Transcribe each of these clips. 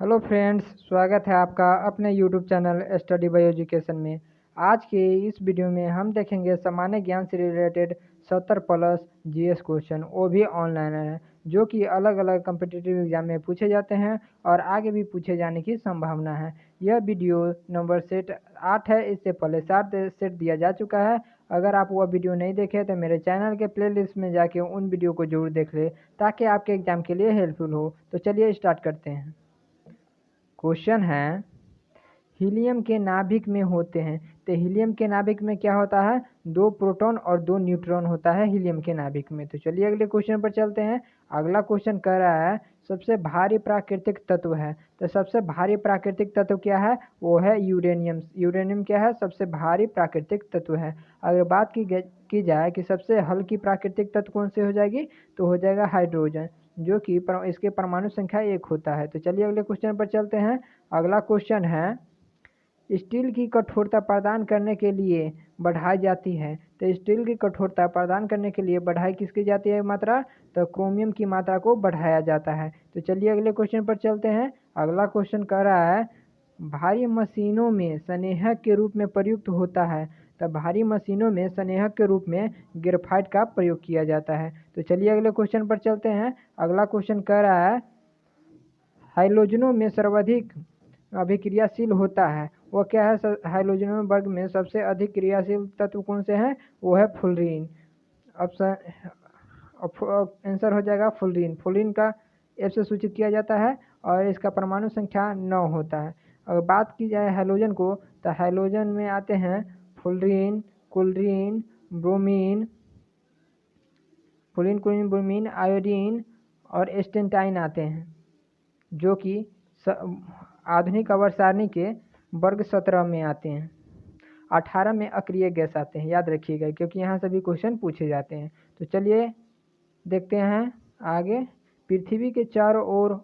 Hello friends, स्वागत है आपका अपने YouTube channel study bye education में। आज के इस वीडियो में हम देखेंगे सामान्य ज्ञान से रिलेटेड 70 प्लस जीएस क्वेश्चन, वो भी ऑनलाइन है, जो कि अलग अलग कम्पिटिटिव एग्जाम में पूछे जाते हैं और आगे भी पूछे जाने की संभावना है। यह वीडियो नंबर सेट 8 है। इससे पहले 7 सेट दिया जा चुका है। अगर आप वह वीडियो नहीं देखे तो मेरे चैनल के प्लेलिस्ट में जाके उन वीडियो को जरूर देख ले, ताकि आपके एग्जाम के लिए हेल्पफुल हो। तो चलिए स्टार्ट करते हैं। क्वेश्चन है, हीलियम के नाभिक में होते हैं। तो हीलियम के नाभिक में क्या होता है? 2 प्रोटॉन और 2 न्यूट्रॉन होता है हीलियम के नाभिक में। तो चलिए अगले क्वेश्चन पर चलते हैं। अगला क्वेश्चन कह रहा है सबसे भारी प्राकृतिक तत्व है। तो सबसे भारी प्राकृतिक तत्व क्या है? वो है यूरेनियम। यूरेनियम क्या है? सबसे भारी प्राकृतिक तत्व है। अगर बात की जाए कि सबसे हल्की प्राकृतिक तत्व कौन से हो जाएगी, तो हो जाएगा हाइड्रोजन, जो कि इसके परमाणु संख्या 1 होता है। तो चलिए अगले क्वेश्चन पर चलते हैं। अगला क्वेश्चन है, स्टील की कठोरता प्रदान करने के लिए बढ़ाई जाती है। तो स्टील की कठोरता प्रदान करने के लिए बढ़ाई किसकी जाती है मात्रा? तो क्रोमियम की मात्रा को बढ़ाया जाता है। तो चलिए अगले क्वेश्चन पर चलते हैं। अगला क्वेश्चन कह रहा है, भारी मशीनों में संरेखक के रूप में प्रयुक्त होता है। तो भारी मशीनों में संरेखक के रूप में ग्रेफाइट का प्रयोग किया जाता है। तो चलिए अगले क्वेश्चन पर चलते हैं। अगला क्वेश्चन कह रहा है, हाइड्रोजनों में सर्वाधिक अभिक्रियाशील होता है। वो क्या है? हाइड्रोजनों वर्ग में सबसे अधिक क्रियाशील तत्व कौन से हैं? वो है फ्लोरीन। ऑप्शन आंसर हो जाएगा फ्लोरीन। फ्लोरीन का एफ से सूचित किया जाता है और इसका परमाणु संख्या 9 होता है। अगर बात की जाए हैलोजन को, तो हैलोजन में आते हैं fluorine, chlorine, bromine, bromine, iodine और स्टेंटाइन आते हैं, जो कि आधुनिक आवर्त सारणी के वर्ग 17 में आते हैं। 18 में अक्रिय गैस आते हैं, याद रखिएगा, क्योंकि यहाँ सभी क्वेश्चन पूछे जाते हैं। तो चलिए देखते हैं आगे। पृथ्वी के चारों ओर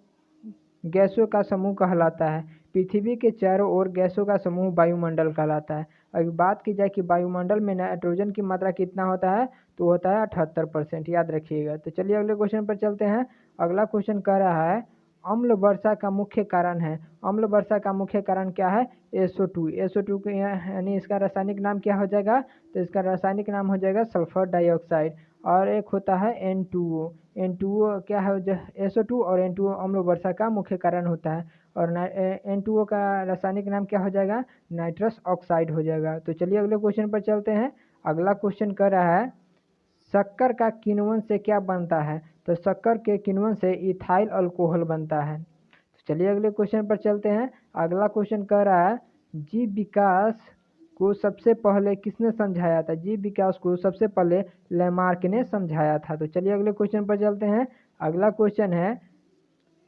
गैसों का समूह कहलाता है। पृथ्वी के चारों ओर गैसों का समूह वायुमंडल कहलाता है। अगर बात की जाए कि वायुमंडल में नाइट्रोजन की मात्रा कितना होता है, तो होता है 78%, याद रखिएगा। तो चलिए अगले क्वेश्चन पर चलते हैं। अगला क्वेश्चन कह रहा है, अम्ल वर्षा का मुख्य कारण है। अम्ल वर्षा का मुख्य कारण क्या है? SO2। SO2 के यानी इसका रासायनिक नाम क्या हो जाएगा? तो इसका रासायनिक नाम हो जाएगा सल्फर डाइऑक्साइड। और एक होता है N2O। N2O क्या है? SO2 और N2O अम्ल वर्षा का मुख्य कारण होता है। और N2O का रासायनिक नाम क्या हो जाएगा? नाइट्रस ऑक्साइड हो जाएगा। तो चलिए अगले क्वेश्चन पर चलते हैं। अगला क्वेश्चन कर रहा है, शक्कर का किण्वन से क्या बनता है? तो शक्कर के किण्वन से इथाइल अल्कोहल बनता है। तो चलिए अगले क्वेश्चन पर चलते हैं। अगला क्वेश्चन कह रहा है, जीव विकास को सबसे पहले किसने समझाया था? जीव विकास को सबसे पहले लैमार्क ने समझाया था। तो चलिए अगले क्वेश्चन पर चलते हैं। अगला क्वेश्चन है,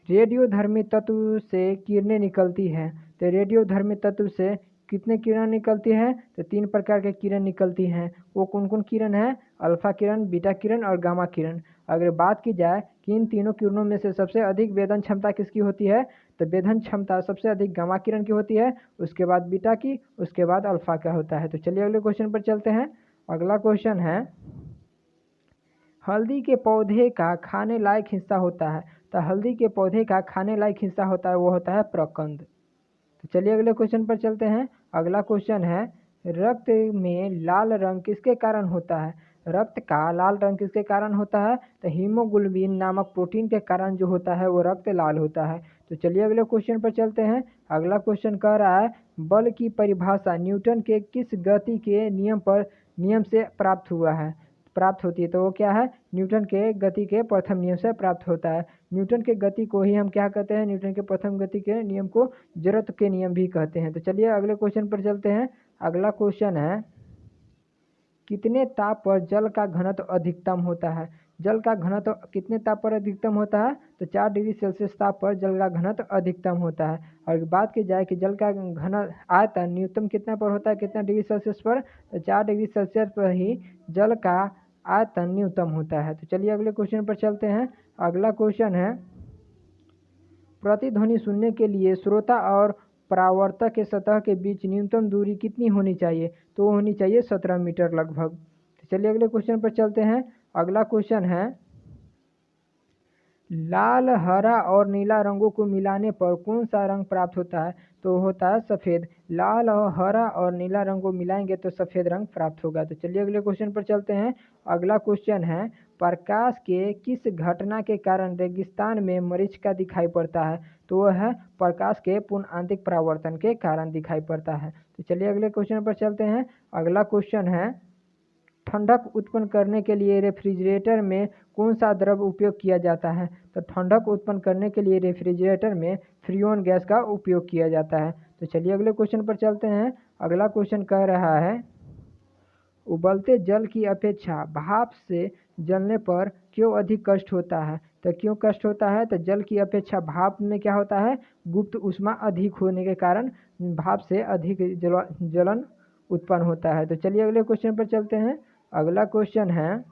रेडियोधर्मी तत्व से किरणें निकलती हैं। तो रेडियोधर्मी तत्व से कितने किरण निकलती हैं? तो 3 प्रकार के किरण निकलती हैं। वो कौन कौन किरण है? अल्फा किरण, बीटा किरण और गामा किरण। अगर बात की जाए कि इन तीनों किरणों में से सबसे अधिक वेदन क्षमता किसकी होती है, तो वेदन क्षमता सबसे अधिक गामा किरण की होती है, उसके बाद बीटा की, उसके बाद अल्फा का होता है। तो चलिए अगले क्वेश्चन पर चलते हैं। अगला क्वेश्चन है, हल्दी के पौधे का खाने लायक हिस्सा होता है। तो हल्दी के पौधे का खाने लायक हिस्सा होता है, वो होता है प्रकंद। तो चलिए अगले क्वेश्चन पर चलते हैं। अगला क्वेश्चन है, रक्त में लाल रंग किसके कारण होता है? रक्त का लाल रंग किसके कारण होता है? तो हीमोग्लोबिन नामक प्रोटीन के कारण जो होता है वो रक्त लाल होता है। तो चलिए अगले क्वेश्चन पर चलते हैं। अगला क्वेश्चन कह रहा है, बल की परिभाषा न्यूटन के किस गति के नियम से प्राप्त होती है? तो वो क्या है? न्यूटन के गति के प्रथम नियम से प्राप्त होता है। न्यूटन के गति को ही हम क्या कहते हैं? न्यूटन के प्रथम गति के नियम को जड़त्व के नियम भी कहते हैं। तो चलिए अगले क्वेश्चन पर चलते हैं। अगला क्वेश्चन है, कितने ताप पर जल का घनत्व अधिकतम होता है? जल का घनत्व कितने ताप पर अधिकतम होता है? तो 4 डिग्री सेल्सियस ताप पर जल का घनत्व अधिकतम होता है। और बात की जाए कि जल का घन आयतन न्यूनतम कितना पर होता है, कितना डिग्री सेल्सियस पर? तो 4 डिग्री सेल्सियस पर ही जल का आयतन न्यूनतम होता है। तो चलिए अगले क्वेश्चन पर चलते हैं। अगला क्वेश्चन है, प्रतिध्वनि सुनने के लिए श्रोता और परावर्तक के सतह के बीच न्यूनतम दूरी कितनी होनी चाहिए? तो वो होनी चाहिए 17 मीटर लगभग। तो चलिए अगले क्वेश्चन पर चलते हैं। अगला क्वेश्चन है, लाल, हरा और नीला रंगों को मिलाने पर कौन सा रंग प्राप्त होता है? तो होता है सफ़ेद। लाल और हरा और नीला रंग को मिलाएंगे तो सफ़ेद रंग प्राप्त होगा। तो चलिए अगले क्वेश्चन पर चलते हैं। अगला क्वेश्चन है, प्रकाश के किस घटना के कारण रेगिस्तान में मरीचिका दिखाई पड़ता है? तो वह है प्रकाश के पूर्ण आंतरिक परावर्तन के कारण दिखाई पड़ता है। तो चलिए अगले क्वेश्चन पर चलते हैं। अगला क्वेश्चन है, ठंडक उत्पन्न करने के लिए रेफ्रिजरेटर में कौन सा द्रव उपयोग किया जाता है? तो ठंडक उत्पन्न करने के लिए रेफ्रिजरेटर में फ्रीऑन गैस का उपयोग किया जाता है। तो चलिए अगले क्वेश्चन पर चलते हैं। अगला क्वेश्चन कह रहा है, उबलते जल की अपेक्षा भाप से जलने पर क्यों अधिक कष्ट होता है? तो क्यों कष्ट होता है? तो जल की अपेक्षा भाप में क्या होता है, गुप्त ऊष्मा अधिक होने के कारण भाप से अधिक जलन उत्पन्न होता है। तो चलिए अगले क्वेश्चन पर चलते हैं। अगला क्वेश्चन है,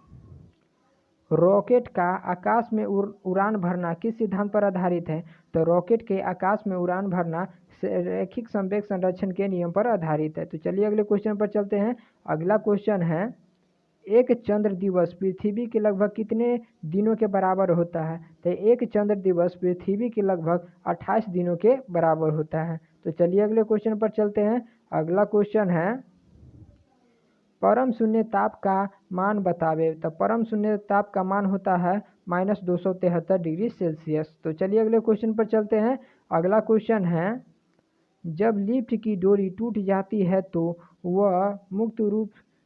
रॉकेट का आकाश में उड़ान भरना किस सिद्धांत पर आधारित है? तो रॉकेट के आकाश में उड़ान भरना रैखिक संवेग संरक्षण के नियम पर आधारित है। तो चलिए अगले क्वेश्चन पर चलते हैं। अगला क्वेश्चन है, एक चंद्र दिवस पृथ्वी के लगभग कितने दिनों के बराबर होता है? तो एक चंद्र दिवस पृथ्वी के लगभग 28 दिनों के बराबर होता है। तो चलिए अगले क्वेश्चन पर चलते हैं। अगला क्वेश्चन है, परम शून्य ताप का मान बतावे। तो परम शून्य ताप का मान होता है -273 डिग्री सेल्सियस। तो चलिए अगले क्वेश्चन पर चलते हैं। अगला क्वेश्चन है, जब लिफ्ट की डोरी टूट जाती है तो वह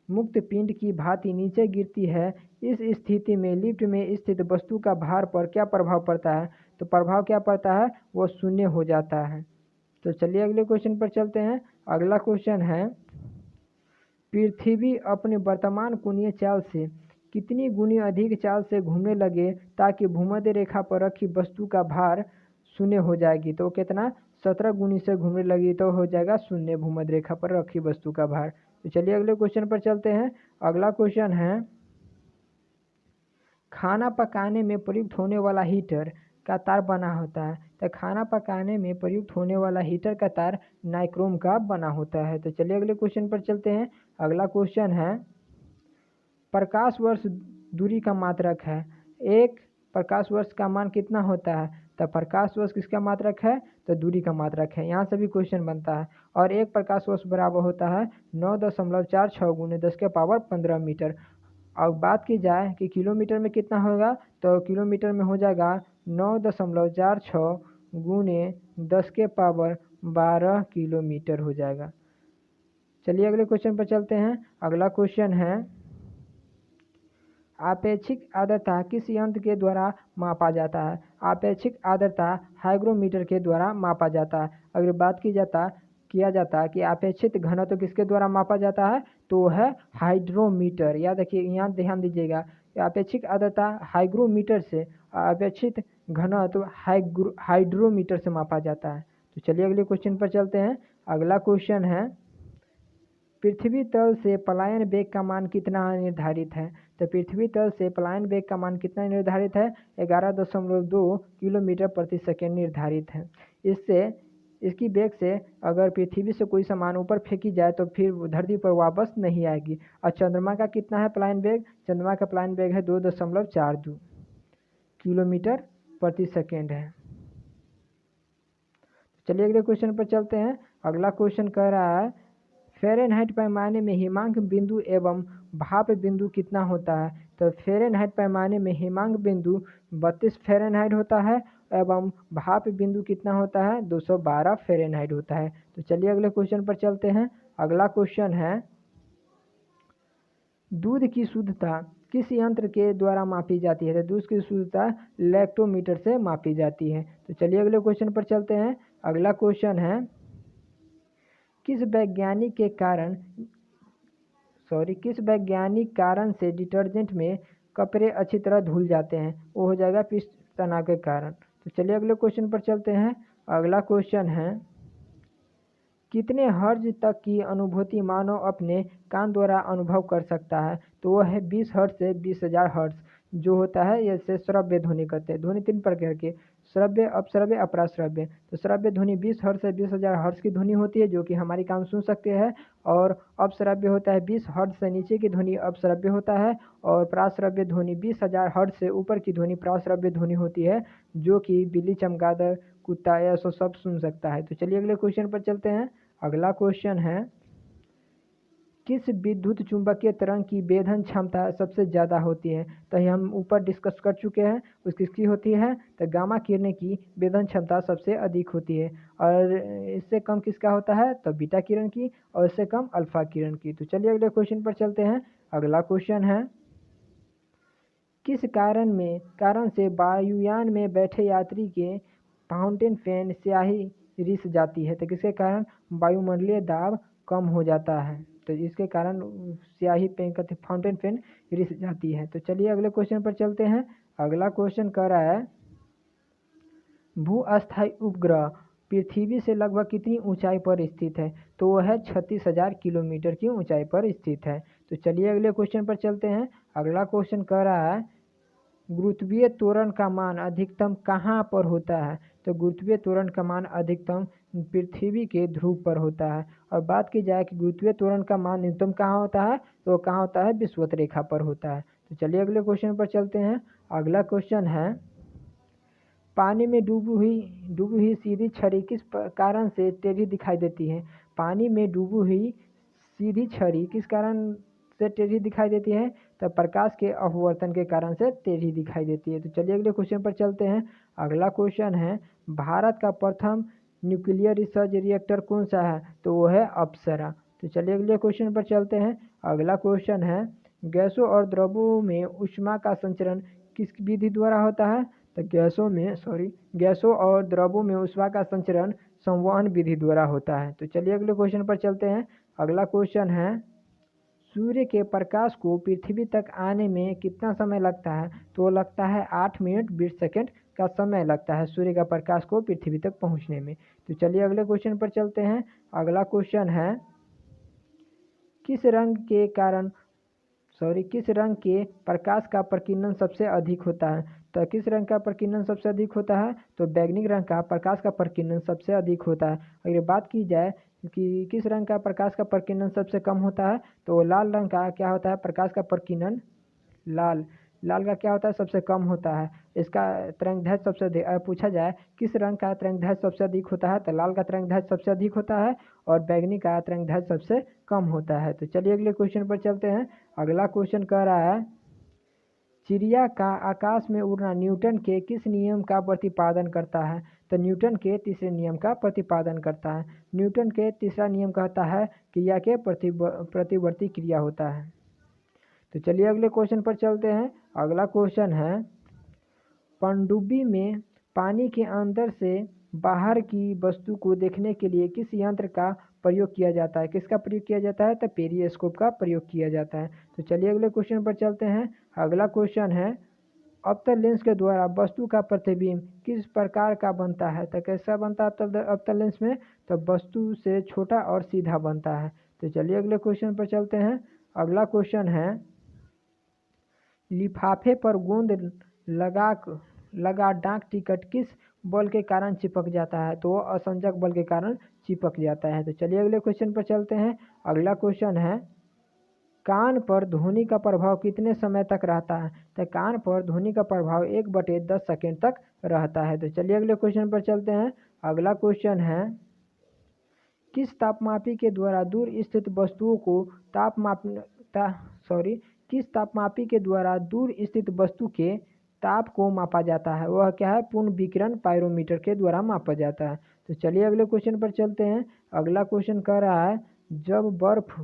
मुक्त पिंड की भांति नीचे गिरती है। इस स्थिति में लिफ्ट में स्थित वस्तु का भार पर क्या प्रभाव पड़ता है? तो प्रभाव क्या पड़ता है, वो शून्य हो जाता है। तो चलिए अगले क्वेश्चन पर चलते हैं। अगला क्वेश्चन है, पृथ्वी अपने वर्तमान कोणीय चाल से कितनी गुनी अधिक चाल से घूमने लगे ताकि भूमध्य रेखा पर रखी वस्तु का भार शून्य हो जाएगी? तो कितना, 17 गुनी से घूमने लगी तो हो जाएगा शून्य भूमध्य रेखा पर रखी वस्तु का भार। तो चलिए अगले क्वेश्चन पर चलते हैं। अगला क्वेश्चन है, खाना पकाने में प्रयुक्त होने वाला हीटर का तार बना होता है। तो खाना पकाने में प्रयुक्त होने वाला हीटर का तार नाइक्रोम का बना होता है। तो चलिए अगले क्वेश्चन पर चलते हैं। अगला क्वेश्चन है, प्रकाश वर्ष दूरी का मात्रक है। एक प्रकाश वर्ष का मान कितना होता है? तो प्रकाश वर्ष किसका मात्रक है? तो दूरी का मात्रक है। यहाँ से भी क्वेश्चन बनता है। और एक प्रकाश वर्ष बराबर होता है 9.46 गुने 10⁻15 मीटर। अब बात की जाए कि किलोमीटर में कितना होगा, तो किलोमीटर में हो जाएगा 9.46 गुने 10⁻12 किलोमीटर हो जाएगा। चलिए अगले क्वेश्चन पर चलते हैं। अगला क्वेश्चन है, आपेक्षिक आर्द्रता किस यंत्र के द्वारा मापा जाता है? आपेक्षिक आर्द्रता हाइग्रोमीटर के द्वारा मापा जाता है। अगर बात किया जाता है कि अपेक्षित घनत्व किसके द्वारा मापा जाता है, तो है हाइड्रोमीटर। याद रखिए, यहाँ ध्यान दीजिएगा, अपेक्षिक आर्द्रता हाइग्रोमीटर से, अपेक्षित घनत्व हाइड्रोमीटर से मापा जाता है। तो चलिए अगले क्वेश्चन पर चलते हैं। अगला क्वेश्चन है, पृथ्वी तल से पलायन वेग का मान कितना निर्धारित है? तो पृथ्वी तल से पलायन वेग का मान कितना निर्धारित है? 11.2 किलोमीटर प्रति सेकेंड निर्धारित है। इसकी वेग से अगर पृथ्वी से कोई सामान ऊपर फेंकी जाए तो फिर धरती पर वापस नहीं आएगी। और चंद्रमा का कितना है पलायन वेग? चंद्रमा का पलायन वेग है 2.42 किलोमीटर प्रति सेकेंड है। चलिए अगले क्वेश्चन पर चलते हैं। अगला क्वेश्चन कह रहा है, फ़ारेनहाइट पैमाने में हिमांक बिंदु एवं भाप बिंदु कितना होता है? तो फ़ारेनहाइट पैमाने में हिमांक बिंदु 32 फ़ारेनहाइट होता है एवं भाप बिंदु कितना होता है? 212 फ़ारेनहाइट होता है। तो चलिए अगले क्वेश्चन पर चलते हैं। अगला क्वेश्चन है, दूध की शुद्धता किस यंत्र के द्वारा मापी जाती है? तो दूध की शुद्धता लैक्टोमीटर से मापी जाती है। तो चलिए अगले क्वेश्चन पर चलते हैं। अगला क्वेश्चन है, किस वैज्ञानिक कारण से डिटर्जेंट में कपड़े अच्छी तरह धुल जाते हैं? वो हो जाएगा पिष्ट तनाव के कारण। तो चलिए अगले क्वेश्चन पर चलते हैं। अगला क्वेश्चन है, कितने हर्ट्ज तक की अनुभूति मानव अपने कान द्वारा अनुभव कर सकता है? तो वह है 20 हर्ट्ज से 20,000 हर्ट्ज जो होता है। जैसे श्रव्य ध्वनि कहते हैं। ध्वनि 3 प्रकार के, श्रव्य, अपश्रव्य, अपराश्रव्य। तो श्रव्य ध्वनि 20 हर्ट्ज से 20,000 हर्ट्ज की ध्वनि होती है जो कि हमारी कान सुन सकते हैं, और अपश्रव्य होता है 20 हर्ट्ज से नीचे की ध्वनि अपश्रव्य होता है, और प्राश्रव्य ध्वनि 20,000 हर्ट्ज से ऊपर की ध्वनि प्राश्रव्य ध्वनि होती है जो कि बिल्ली, चमगादड़, कुत्ता या सब सुन सकता है। तो चलिए अगले क्वेश्चन पर चलते हैं। अगला क्वेश्चन है, किस विद्युत चुंबकीय तरंग की वेधन क्षमता सबसे ज़्यादा होती है? तो ये हम ऊपर डिस्कस कर चुके हैं। उस किसकी होती है? तो गामा किरणें की वेधन क्षमता सबसे अधिक होती है, और इससे कम किसका होता है? तो बीटा किरण की, और इससे कम अल्फा किरण की। तो चलिए अगले क्वेश्चन पर चलते हैं। अगला क्वेश्चन है, किस कारण से वायुयान में बैठे यात्री के फाउंटेन पेन स्याही रिस जाती है? तो किसके कारण? वायुमंडलीय दाब कम हो जाता है, तो इसके कारण स्याही पेन का फाउंटेन पेन रिस जाती है। तो चलिए अगले क्वेश्चन पर चलते हैं। अगला क्वेश्चन कह रहा है, भू अस्थायी उपग्रह पृथ्वी से लगभग कितनी ऊंचाई पर स्थित है? तो वह है 36,000 किलोमीटर की ऊंचाई पर स्थित है। तो चलिए अगले क्वेश्चन पर चलते हैं। अगला क्वेश्चन कह रहा है, गुरुत्वीय त्वरण का मान अधिकतम कहाँ पर होता है? तो गुरुत्वीय त्वरण का मान अधिकतम पृथ्वी के ध्रुव पर होता है। और बात की जाए कि गुरुत्वीय त्वरण का मान न्यूनतम कहाँ होता है, तो कहाँ होता है? विषुवत रेखा पर होता है। तो चलिए अगले क्वेश्चन पर चलते हैं। अगला क्वेश्चन है, पानी में डूबी हुई सीधी छड़ी किस कारण से टेढ़ी दिखाई देती है? पानी में डूबी हुई सीधी छड़ी किस कारण से टेढ़ी दिखाई देती है? तो प्रकाश के अपवर्तन के कारण से टेढ़ी दिखाई देती है। तो चलिए अगले क्वेश्चन पर चलते हैं। अगला क्वेश्चन है, भारत का प्रथम न्यूक्लियर रिसर्च रिएक्टर कौन सा है? तो वो है अप्सरा। तो चलिए अगले क्वेश्चन पर चलते हैं। अगला क्वेश्चन है, गैसों और द्रवों में ऊष्मा का संचरण किस विधि द्वारा होता है? तो गैसों और द्रवों में ऊष्मा का संचरण संवहन विधि द्वारा होता है। तो चलिए अगले क्वेश्चन पर चलते हैं। अगला क्वेश्चन है, सूर्य के प्रकाश को पृथ्वी तक आने में कितना समय लगता है? तो लगता है 8 मिनट 20 सेकंड का समय लगता है सूर्य का प्रकाश को पृथ्वी तक पहुंचने में। तो चलिए अगले क्वेश्चन पर चलते हैं। अगला क्वेश्चन है, किस रंग के कारण किस रंग के प्रकाश का प्रकीर्णन सबसे अधिक होता है? तो किस रंग का प्रकीर्णन सबसे अधिक होता है? तो बैंगनी रंग का प्रकाश का प्रकीर्णन सबसे अधिक होता है। अगर बात की जाए कि किस रंग का प्रकाश का प्रकीर्णन सबसे कम होता है, तो लाल रंग का क्या होता है? प्रकाश का प्रकीर्णन लाल का क्या होता है? सबसे कम होता है। इसका तरंगदैर्घ्य सबसे अधिक पूछा जाए किस रंग का तरंगदैर्घ्य सबसे अधिक होता है, तो लाल का तरंगदैर्घ्य सबसे अधिक होता है, और बैंगनी का तरंगदैर्घ्य सबसे कम होता है। तो चलिए अगले क्वेश्चन पर चलते हैं। अगला क्वेश्चन कह रहा है, चिड़िया का आकाश में उड़ना न्यूटन के किस नियम का प्रतिपादन करता है? तो न्यूटन के तीसरे नियम का प्रतिपादन करता है। न्यूटन के तीसरा नियम कहता है क्रिया के प्रतिवर्ती क्रिया होता है। तो चलिए अगले क्वेश्चन पर चलते हैं। अगला क्वेश्चन है, पनडुब्बी में पानी के अंदर से बाहर की वस्तु को देखने के लिए किस यंत्र का प्रयोग किया जाता है? किसका प्रयोग किया जाता है? तो पेरिस्कोप का प्रयोग किया जाता है। तो चलिए अगले क्वेश्चन पर चलते हैं। अगला क्वेश्चन है, अवतल लेंस के द्वारा वस्तु का प्रतिबिंब किस प्रकार का बनता है? तो कैसा बनता है अवतल लेंस में? तो वस्तु से छोटा और सीधा बनता है। तो चलिए अगले क्वेश्चन पर चलते हैं। अगला क्वेश्चन है, लिफाफे पर गोंद लगा डाक टिकट किस बल के कारण चिपक जाता है? तो वो असंजक बल के कारण चिपक जाता है। तो चलिए अगले क्वेश्चन पर चलते हैं। अगला क्वेश्चन है, कान पर ध्वनि का प्रभाव कितने समय तक रहता है? तो कान पर ध्वनि का प्रभाव 1/10 सेकेंड तक रहता है। तो चलिए अगले क्वेश्चन पर चलते हैं। अगला क्वेश्चन है, किस तापमापी के द्वारा दूर स्थित वस्तुओं को किस तापमापी के द्वारा दूर स्थित वस्तु के ताप को मापा जाता है? वह क्या है? पूर्ण विकिरण पाइरोमीटर के द्वारा मापा जाता है। तो चलिए अगले क्वेश्चन पर चलते हैं। अगला क्वेश्चन कह रहा है, जब बर्फ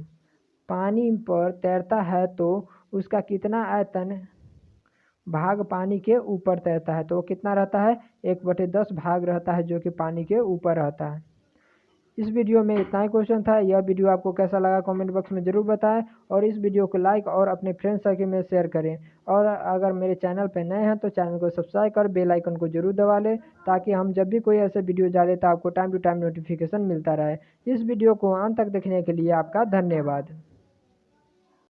पानी पर तैरता है तो उसका कितना आयतन भाग पानी के ऊपर तैरता है? तो वो कितना रहता है? 1/10 भाग रहता है जो कि पानी के ऊपर रहता है। इस वीडियो में इतना ही क्वेश्चन था। यह वीडियो आपको कैसा लगा कमेंट बॉक्स में ज़रूर बताएं, और इस वीडियो को लाइक और अपने फ्रेंड सर्कल में शेयर करें। और अगर मेरे चैनल पर नए हैं तो चैनल को सब्सक्राइब कर बेल आइकन को जरूर दबा लें, ताकि हम जब भी कोई ऐसे वीडियो डालें तो आपको टाइम टू टाइम नोटिफिकेशन मिलता रहे। इस वीडियो को अंत तक देखने के लिए आपका धन्यवाद।